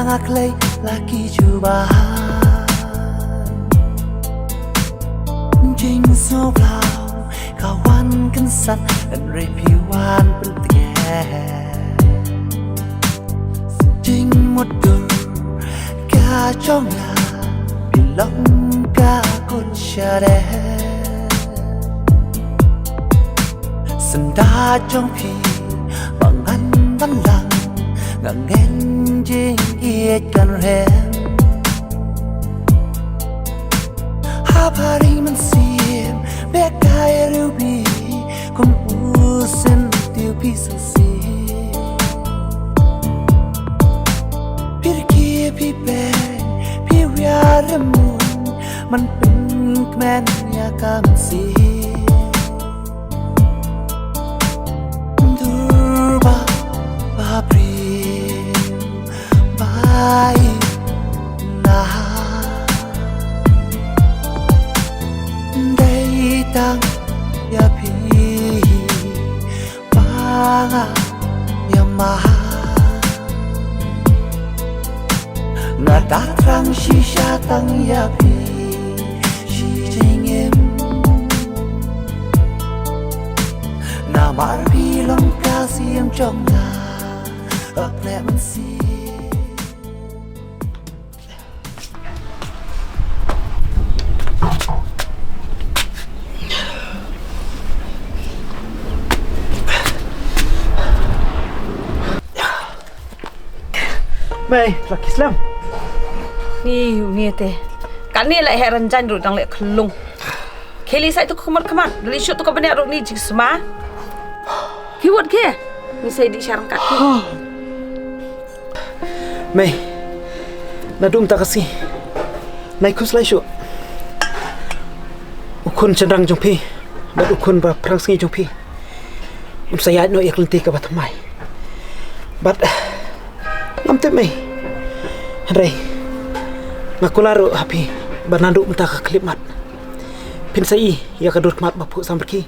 ngaklay lagi cobaan Jing soblau kawan kensan dan repiwan pentingnya Jing mudur kaconga bilang kakut syareh Senda trong pi bangan banlang ngangen jing iet kan rem Habari mensim bekai rubi kumpusin tiu pisasi Pirki pi ben pi wiaramun man pin kmen ya kamsi Durba babrim bai nah Dei tang ya pi banga ya maha Ngata trang shisha tang ya pi shi jingim Namar pi long kasih yang trong na ấp lẹ man si Mày, là Islam. Ni teh. Kan ni lại heran jan ru dang le khulung. Kheli sai tu khamat dari shoot tu ka bani ru ni jisma. Kiwat ke? Ni sai di syarang kat. Mày, nadum tak kasih. Nai kus lai syu. Ukun cenderang jompi. Bat ukun ba perang sengi jompi. Saya no yak lenti ka batamai. Bat Namte mai Rai Ngakularu hapi Bananduk mentah ke klimat Pinsai Ya kadur kemat bapu samberki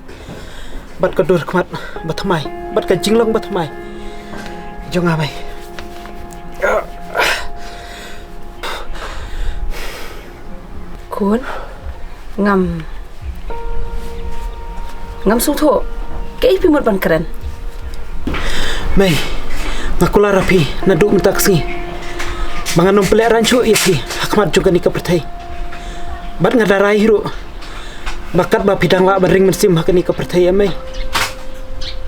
Bat kadur kemat batamai Bat ka jinglong batamai Jong amai Kun Ngam sung tho Kei pi mut ban keren Mai Ngakular rapi naduk mentaksi Manganum pelek rancu isi Hakmat juga nikah pertai Bat ngadarai hiru Bakat ba pidang la bering mensim hak nikah pertai amai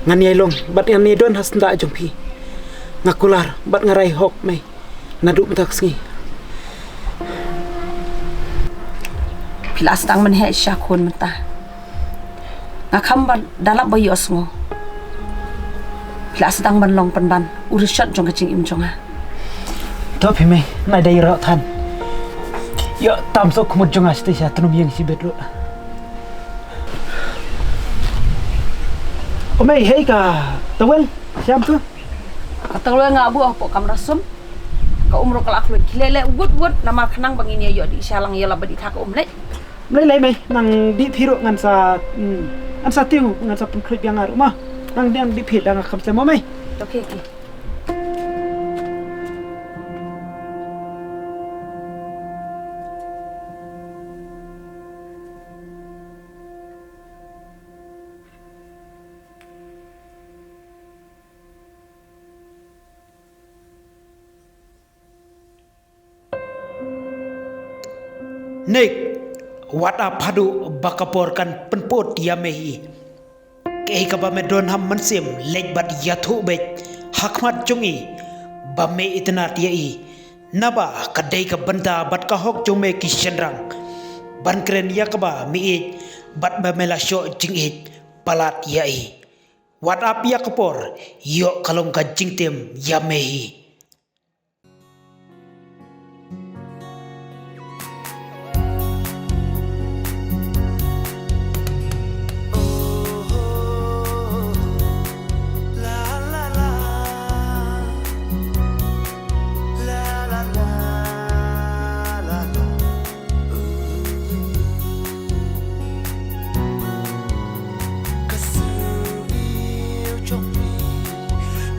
Ngan yailong bat ngan nedon has nda jompi Ngakular bat ngarai hok mai Naduk mentaksi Pila sedang menhe syakun mentah Ngakam ban dalap bayi osngo Pila sedang banlong penban urusat jong kecing im jonga Tapi mai nai dai rak than Yo tam sok kumut jonga stisha tunum yang si bedru Omai hei ka tawel siam tu Katang lo nga abu apa kam rasum ka umro kalak lu kilele wut nama kenang bangin yo di salang yo labadi thak umle Lai mai nang di thiru ngan sa tiu ngan sa pun klip yang aru mah Nang diang di phit dang kham se mo mai okay Nek wata padu bakaporkan penpot yamehi kei ka bame don ham mansim lek bat yathu bet hakmat jungi bame itna tiai naba kadai ka banta bat ka hok jume ki sendrang ban kren yakaba mi bat bame la sho jingit palat yai wata pia kapor yo kalong ka jingtem yamehi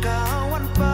kawan pa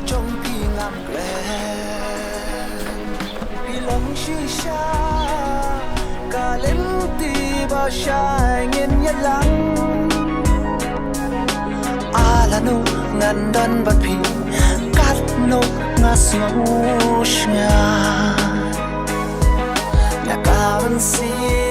trong pi ngam quen pi lòng chi xa cả lên ti ba sai nghiền nhất lắm ala no ngan dan bat pi kat no ngasngo shnya na kawan si